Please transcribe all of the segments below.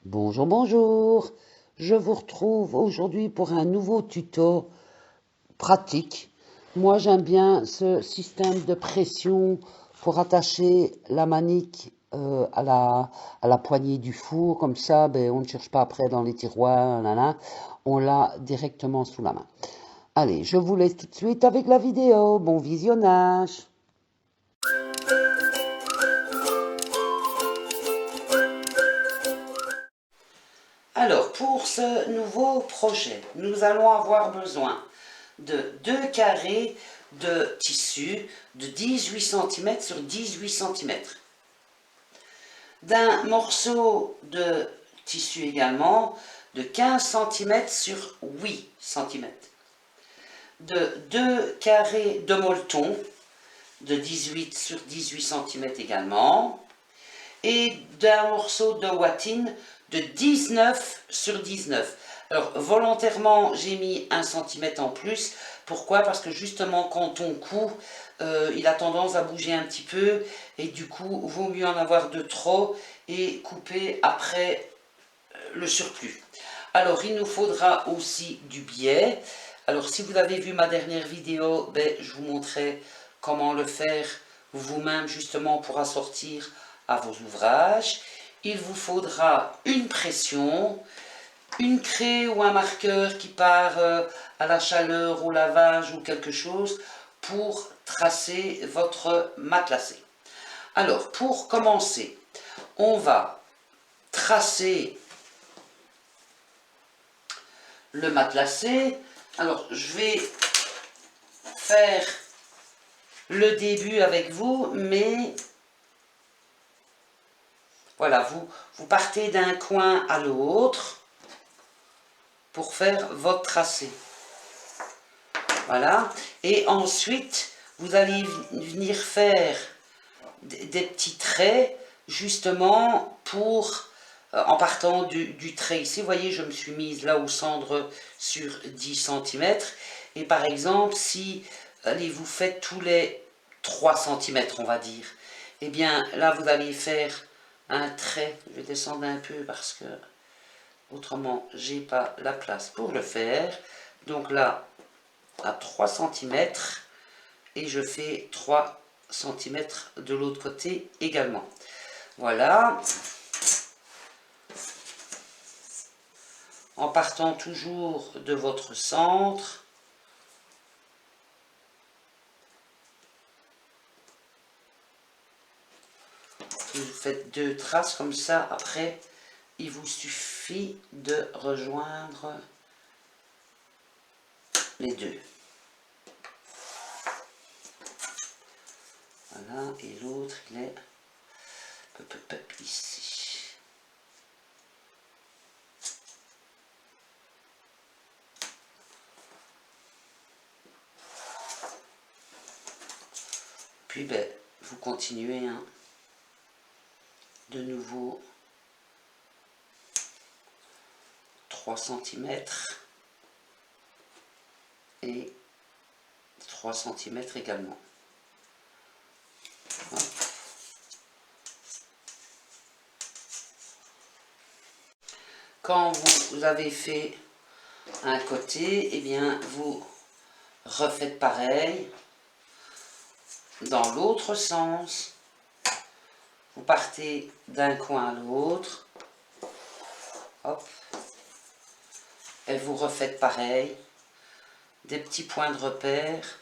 Bonjour, bonjour. Je vous retrouve aujourd'hui pour un nouveau tuto pratique. Moi, j'aime bien ce système de pression pour attacher la manique à la poignée du four. Comme ça, ben, on ne cherche pas après dans les tiroirs, on l'a directement sous la main. Allez, je vous laisse tout de suite avec la vidéo. Bon visionnage. Alors, pour ce nouveau projet, nous allons avoir besoin de 2 carrés de tissu de 18 cm sur 18 cm, d'un morceau de tissu également de 15 cm sur 8 cm, de 2 carrés de molleton de 18 sur 18 cm également, et d'un morceau de watine de 19 sur 19. Alors, volontairement, j'ai mis 1 cm en plus. Pourquoi? Parce que justement, quand on coud, il a tendance à bouger un petit peu, et du coup, vaut mieux en avoir de trop et couper après le surplus. Alors, il nous faudra aussi du biais. Alors, si vous avez vu ma dernière vidéo, ben, je vous montrais comment le faire vous-même, justement, pour assortir à vos ouvrages. Il vous faudra une pression, une craie ou un marqueur qui part à la chaleur, au lavage ou quelque chose pour tracer votre matelassé. Alors, pour commencer, on va tracer le matelassé. Alors, je vais faire le début avec vous, mais voilà, vous partez d'un coin à l'autre pour faire votre tracé. Voilà. Et ensuite, vous allez venir faire des petits traits, justement, pour, en partant du trait ici. Vous voyez, je me suis mise là au centre sur 10 cm. Et par exemple, si allez, vous faites tous les 3 cm, on va dire, eh bien, là, vous allez faire un trait. Je vais descendre un peu parce que autrement, j'ai pas la place pour le faire. Donc là, à 3 cm, et je fais 3 cm de l'autre côté également. Voilà. En partant toujours de votre centre. Vous faites 2 traces comme ça. Après, il vous suffit de rejoindre les deux. Voilà, et l'autre, il est ici. Puis, ben, vous continuez, hein, de nouveau 3 cm et 3 cm également. Hop. Quand vous avez fait un côté, eh bien, vous refaites pareil dans l'autre sens. Vous partez d'un coin à l'autre. Hop. Et vous refaites pareil. Des petits points de repère.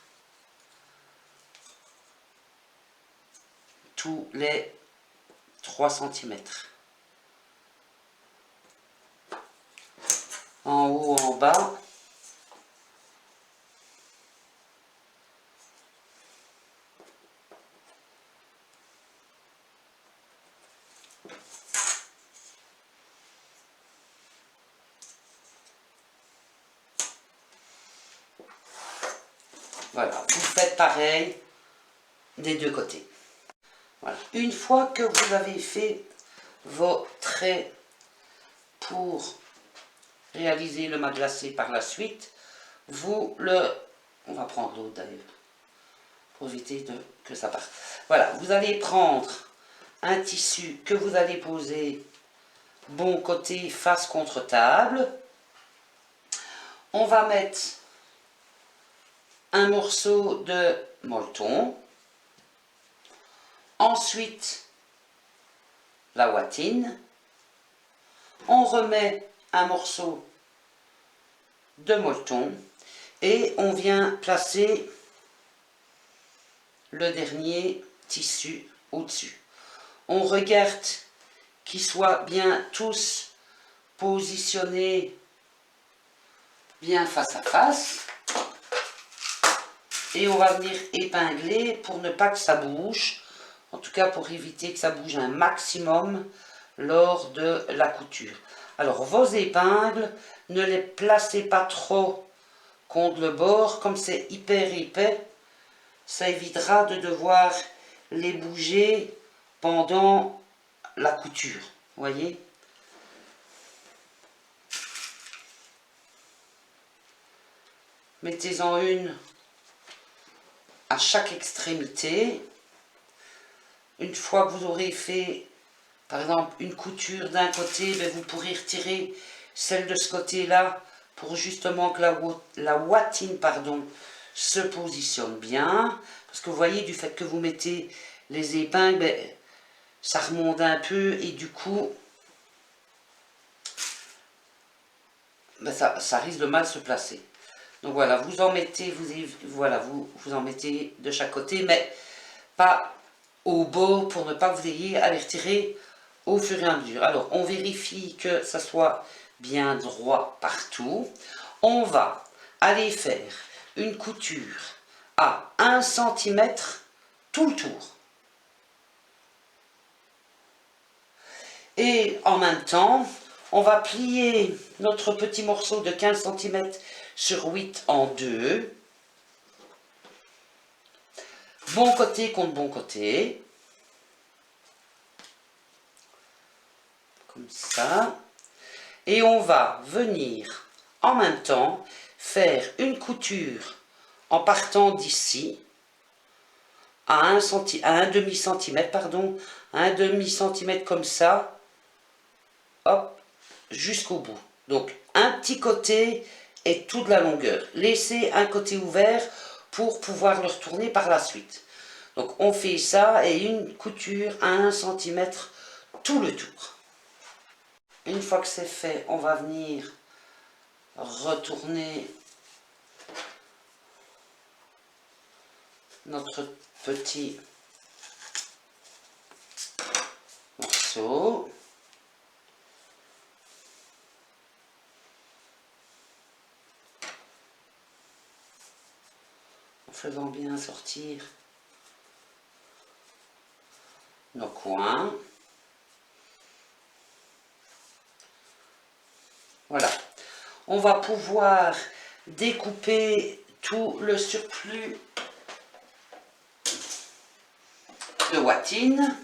Tous les 3 cm. En haut, en bas. Voilà, vous faites pareil des deux côtés. Voilà. Une fois que vous avez fait vos traits pour réaliser le matelassé par la suite, on va prendre l'autre d'ailleurs, pour éviter que ça parte. Voilà, vous allez prendre un tissu que vous allez poser bon côté face contre table. On va mettre un morceau de molleton. Ensuite, la watine. On remet un morceau de molleton et on vient placer le dernier tissu au-dessus. On regarde qu'ils soient bien tous positionnés bien face à face. Et on va venir épingler pour ne pas que ça bouge. En tout cas pour éviter que ça bouge un maximum lors de la couture. Alors vos épingles, ne les placez pas trop contre le bord. Comme c'est hyper épais, ça évitera de devoir les bouger pendant la couture. Voyez? Mettez-en une à chaque extrémité. Une fois que vous aurez fait, par exemple, une couture d'un côté, ben vous pourrez retirer celle de ce côté-là pour justement que la watine, pardon, se positionne bien. Parce que vous voyez, du fait que vous mettez les épingles, ben, ça remonte un peu et du coup, ben ça risque de mal se placer. Donc voilà, vous en mettez, vous en mettez de chaque côté, mais pas au bord pour ne pas que vous ayez à les retirer au fur et à mesure. Alors, on vérifie que ça soit bien droit partout. On va aller faire une couture à 1 cm tout le tour. Et en même temps, on va plier notre petit morceau de 15 cm sur 8 en deux. Bon côté contre bon côté. Comme ça. Et on va venir en même temps faire une couture en partant d'ici à un demi-centimètre, pardon, à un demi-centimètre comme ça, hop, jusqu'au bout. Donc un petit côté et toute la longueur. Laissez un côté ouvert pour pouvoir le retourner par la suite. Donc on fait ça et une couture à 1 cm tout le tour. Une fois que c'est fait, on va venir retourner notre petit morceau. En faisant bien sortir nos coins. Voilà. On va pouvoir découper tout le surplus de watine.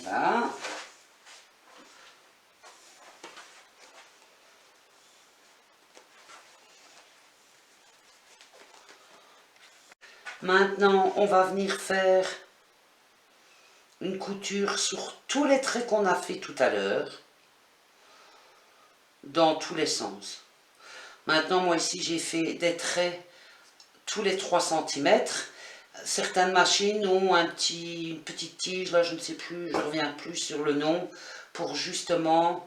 Voilà. Maintenant, on va venir faire une couture sur tous les traits qu'on a fait tout à l'heure, dans tous les sens. Maintenant, moi ici, j'ai fait des traits tous les 3 cm. Certaines machines ont une petite tige, là je ne sais plus, je ne reviens plus sur le nom, pour justement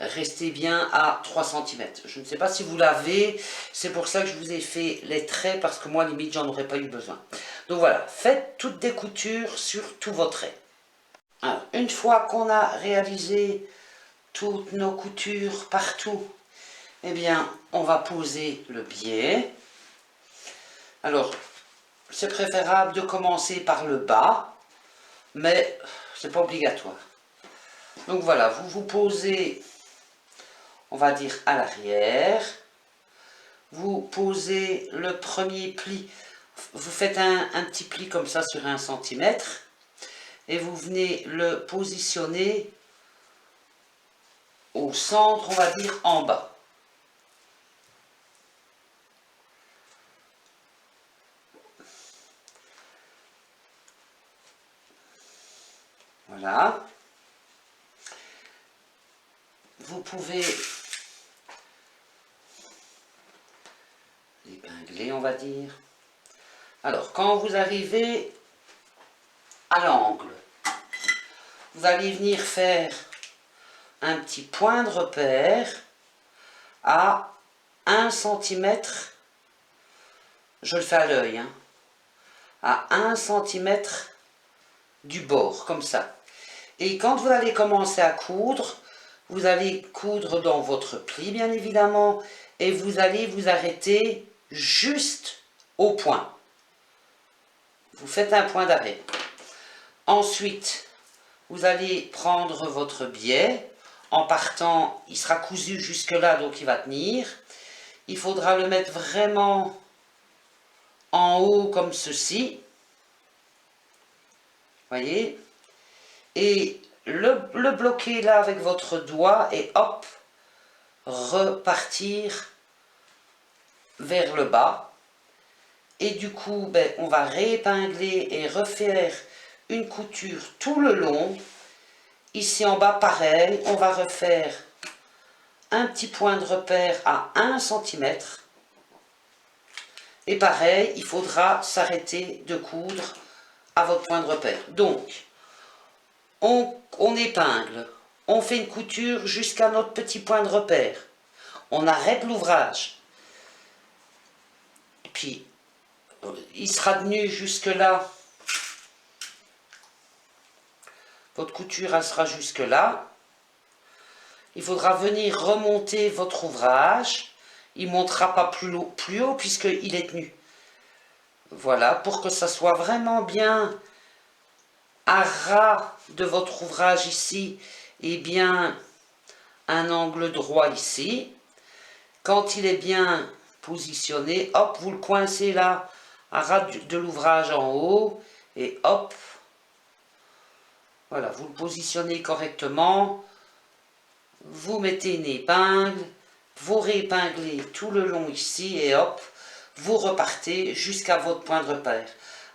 rester bien à 3 cm. Je ne sais pas si vous l'avez, c'est pour ça que je vous ai fait les traits, parce que moi limite j'en aurais pas eu besoin. Donc voilà, faites toutes des coutures sur tous vos traits. Alors, une fois qu'on a réalisé toutes nos coutures partout, eh bien on va poser le biais. Alors, c'est préférable de commencer par le bas, mais c'est pas obligatoire. Donc voilà, vous vous posez on va dire à l'arrière. Vous posez le premier pli, vous faites un petit pli comme ça sur 1 cm et vous venez le positionner au centre, on va dire en bas. Voilà. Vous pouvez l'épingler, on va dire. Alors, quand vous arrivez à l'angle, vous allez venir faire un petit point de repère à 1 cm, je le fais à l'œil, hein, à 1 cm du bord, comme ça. Et quand vous allez commencer à coudre, vous allez coudre dans votre pli, bien évidemment, et vous allez vous arrêter juste au point. Vous faites un point d'arrêt. Ensuite, vous allez prendre votre biais. En partant, il sera cousu jusque là, donc il va tenir. Il faudra le mettre vraiment en haut comme ceci. Voyez? Et le bloquer là avec votre doigt et hop, repartir vers le bas. Et du coup, ben, on va réépingler et refaire une couture tout le long. Ici en bas, pareil, on va refaire un petit point de repère à 1 cm. Et pareil, il faudra s'arrêter de coudre à votre point de repère. Donc, on épingle, on fait une couture jusqu'à notre petit point de repère. On arrête l'ouvrage. Puis, il sera tenu jusque là. Votre couture, elle sera jusque là. Il faudra venir remonter votre ouvrage. Il ne montera pas plus haut puisqu'il est tenu. Voilà, pour que ça soit vraiment bien à ras de votre ouvrage ici et bien un angle droit ici. Quand il est bien positionné, hop, vous le coincez là à ras de l'ouvrage en haut et hop, voilà, vous le positionnez correctement, vous mettez une épingle, vous réépinglez tout le long ici et hop, vous repartez jusqu'à votre point de repère.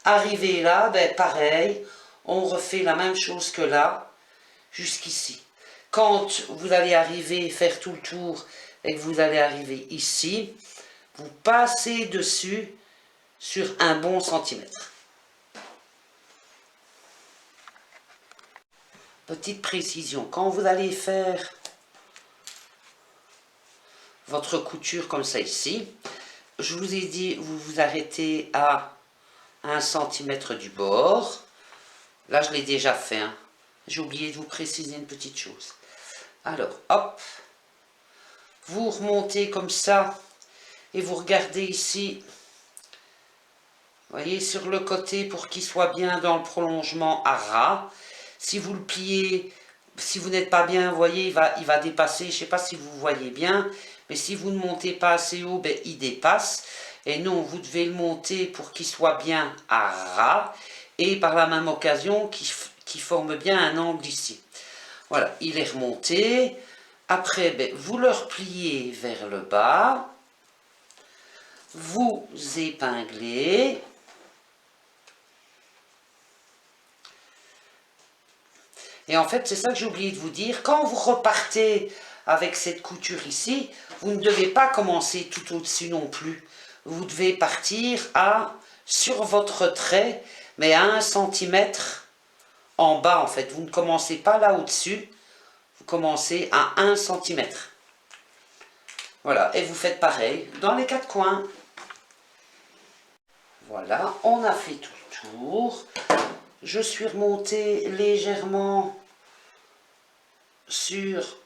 Arrivé là, ben pareil, on refait la même chose que là, jusqu'ici. Quand vous allez arriver, faire tout le tour et que vous allez arriver ici, vous passez dessus sur un bon centimètre. Petite précision, quand vous allez faire votre couture comme ça ici, je vous ai dit, vous vous arrêtez à 1 cm du bord. Là, je l'ai déjà fait. Hein. J'ai oublié de vous préciser une petite chose. Alors, hop, vous remontez comme ça et vous regardez ici, voyez, sur le côté pour qu'il soit bien dans le prolongement à ras. Si vous le pliez, si vous n'êtes pas bien, vous voyez, il va dépasser. Je ne sais pas si vous voyez bien, mais si vous ne montez pas assez haut, ben, il dépasse. Et non, vous devez le monter pour qu'il soit bien à ras et par la même occasion qu'il forme bien un angle ici. Voilà, il est remonté. Après, ben, vous le repliez vers le bas. Vous épinglez. Et en fait, c'est ça que j'ai oublié de vous dire. Quand vous repartez avec cette couture ici, vous ne devez pas commencer tout au-dessus non plus. Vous devez partir sur votre trait, mais à 1 cm en bas en fait. Vous ne commencez pas là au-dessus, vous commencez à 1 cm. Voilà, et vous faites pareil dans les 4 coins. Voilà, on a fait tout le tour. Je suis remontée légèrement sur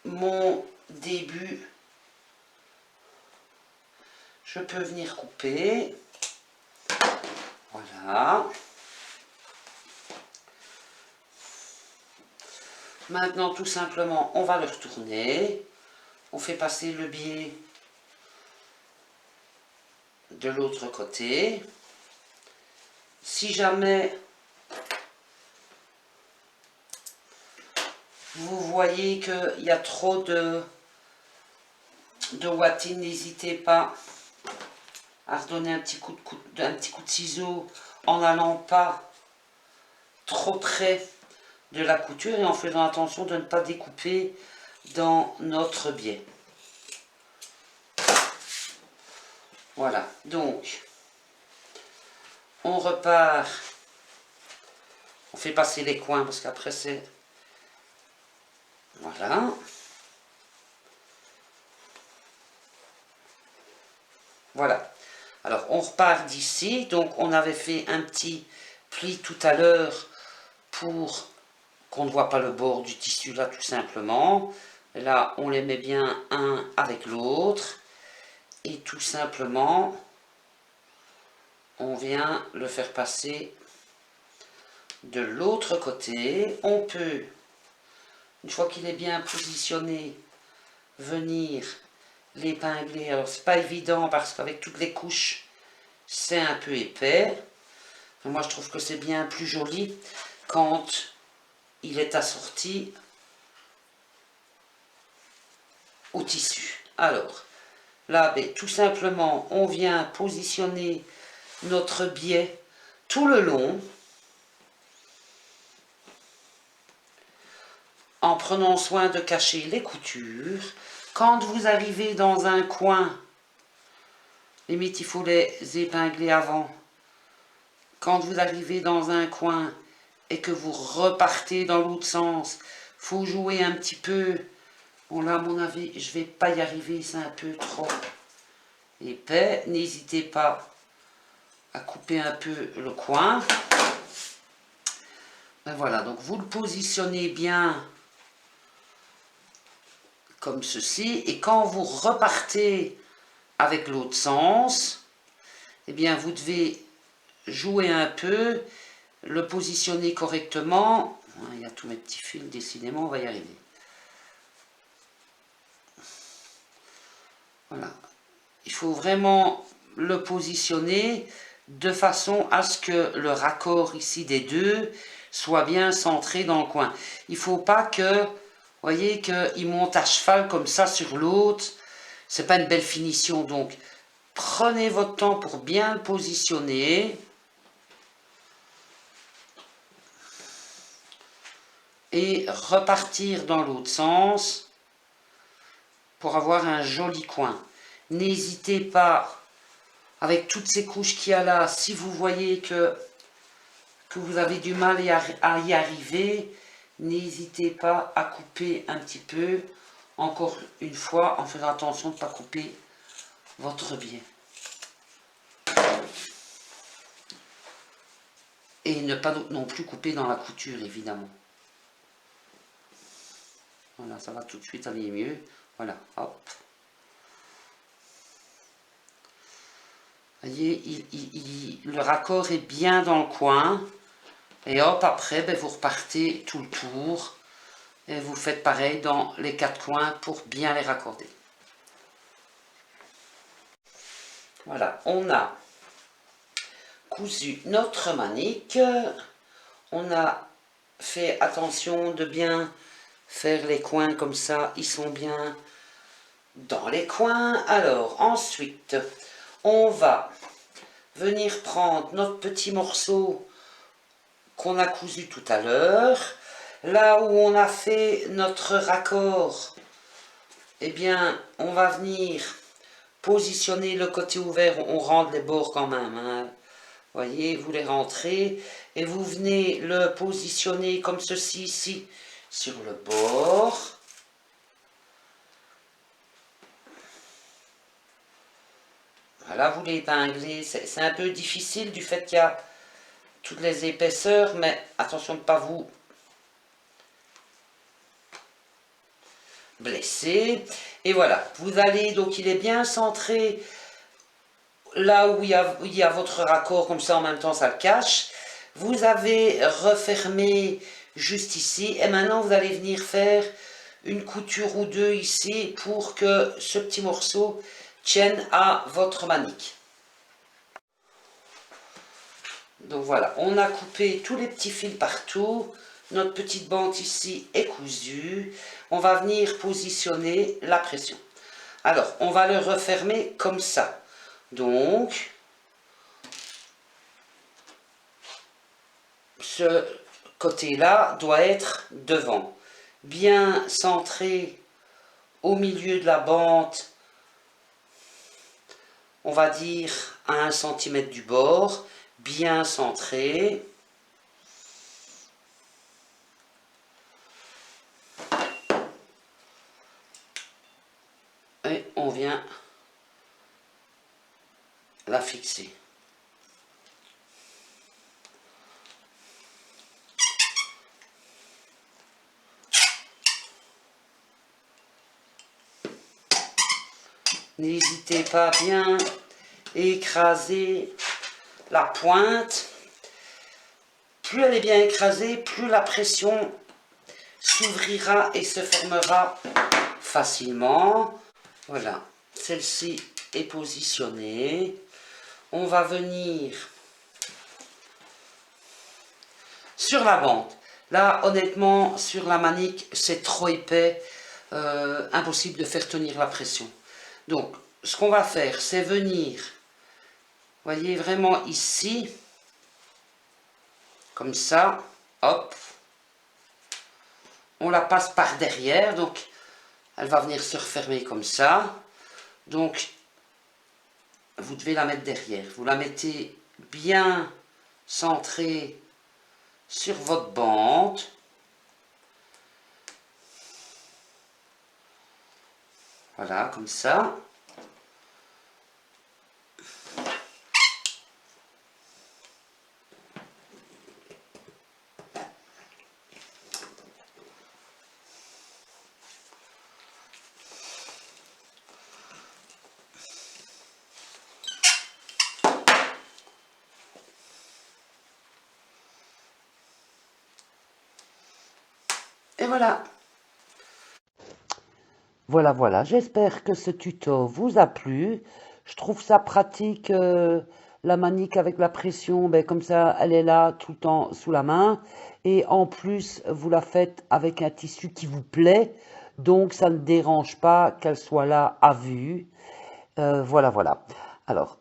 mon début. Je peux venir couper. Voilà. Maintenant, tout simplement, on va le retourner. on fait passer le biais de l'autre côté. Si jamais vous voyez qu'il y a trop de ouatine, n'hésitez pas à redonner un petit coup de ciseau en n'allant pas trop près de la couture et en faisant attention de ne pas découper dans notre biais. Voilà, donc on repart, on fait passer les coins parce qu'après c'est... Voilà. Voilà. Alors on repart d'ici, donc on avait fait un petit pli tout à l'heure pour qu'on ne voit pas le bord du tissu là tout simplement. Là on les met bien un avec l'autre et tout simplement on vient le faire passer de l'autre côté. On peut, une fois qu'il est bien positionné, venir l'épingler. Alors c'est pas évident parce qu'avec toutes les couches c'est un peu épais. Moi je trouve que c'est bien plus joli quand il est assorti au tissu. Alors là ben, tout simplement on vient positionner notre biais tout le long en prenant soin de cacher les coutures. Quand vous arrivez dans un coin, limite il faut les épingler avant. Quand vous arrivez dans un coin et que vous repartez dans l'autre sens, faut jouer un petit peu. Bon là à mon avis je vais pas y arriver, c'est un peu trop épais. N'hésitez pas à couper un peu le coin. Ben voilà, donc vous le positionnez bien comme ceci, et quand vous repartez avec l'autre sens, eh bien vous devez jouer un peu, le positionner correctement. Il y a tous mes petits fils, décidément on va y arriver. Voilà, il faut vraiment le positionner de façon à ce que le raccord ici des deux soit bien centré dans le coin. Il ne faut pas que, vous voyez, qu'il monte à cheval comme ça sur l'autre. C'est pas une belle finition. Donc, prenez votre temps pour bien le positionner. Et repartir dans l'autre sens pour avoir un joli coin. N'hésitez pas, avec toutes ces couches qu'il y a là, si vous voyez que vous avez du mal à y arriver, n'hésitez pas à couper un petit peu, encore une fois, en faisant attention de ne pas couper votre biais. Et ne pas non plus couper dans la couture, évidemment. Voilà, ça va tout de suite aller mieux. Voilà, hop. Vous voyez, le raccord est bien dans le coin. Et hop, après, ben, vous repartez tout le tour. Et vous faites pareil dans les quatre coins pour bien les raccorder. Voilà, on a cousu notre manique. On a fait attention de bien faire les coins comme ça. Ils sont bien dans les coins. Alors, ensuite, on va venir prendre notre petit morceau qu'on a cousu tout à l'heure. Là où on a fait notre raccord, eh bien, on va venir positionner le côté ouvert. On rentre les bords quand même, hein. Vous voyez, vous les rentrez et vous venez le positionner comme ceci ici sur le bord. Voilà, vous l'épinglez. C'est un peu difficile du fait qu'il y a toutes les épaisseurs, mais attention de ne pas vous blesser. Et voilà, vous allez, donc il est bien centré là où il y a votre raccord, comme ça en même temps ça le cache. Vous avez refermé juste ici, et maintenant vous allez venir faire une couture ou deux ici pour que ce petit morceau tienne à votre manique. Donc voilà, on a coupé tous les petits fils partout. Notre petite bande ici est cousue. On va venir positionner la pression. Alors, on va le refermer comme ça. Donc, ce côté-là doit être devant. Bien centré au milieu de la bande, on va dire à 1 cm du bord. Bien centré. Et on vient la fixer. N'hésitez pas à bien écraser la pointe. Plus elle est bien écrasée, plus la pression s'ouvrira et se fermera facilement. Voilà, celle-ci est positionnée. On va venir sur la bande. Là, honnêtement, sur la manique, c'est trop épais, impossible de faire tenir la pression. Donc, ce qu'on va faire, c'est venir, voyez, vraiment ici, comme ça, hop, on la passe par derrière, donc elle va venir se refermer comme ça. Donc, vous devez la mettre derrière. Vous la mettez bien centrée sur votre bande. Voilà, comme ça. Et voilà. Voilà, j'espère que ce tuto vous a plu. Je trouve ça pratique, la manique avec la pression, ben, comme ça, elle est là tout le temps sous la main. Et en plus, vous la faites avec un tissu qui vous plaît, donc ça ne dérange pas qu'elle soit là à vue. Voilà. Alors,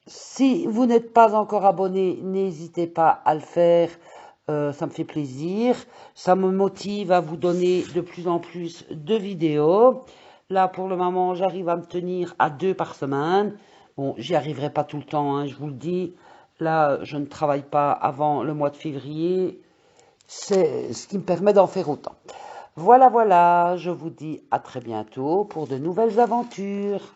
si vous n'êtes pas encore abonné, n'hésitez pas à le faire. Ça me fait plaisir. Ça me motive à vous donner de plus en plus de vidéos. Là, pour le moment, j'arrive à me tenir à 2 par semaine. Bon, j'y arriverai pas tout le temps, hein, je vous le dis. Là, je ne travaille pas avant le mois de février. C'est ce qui me permet d'en faire autant. Voilà, je vous dis à très bientôt pour de nouvelles aventures.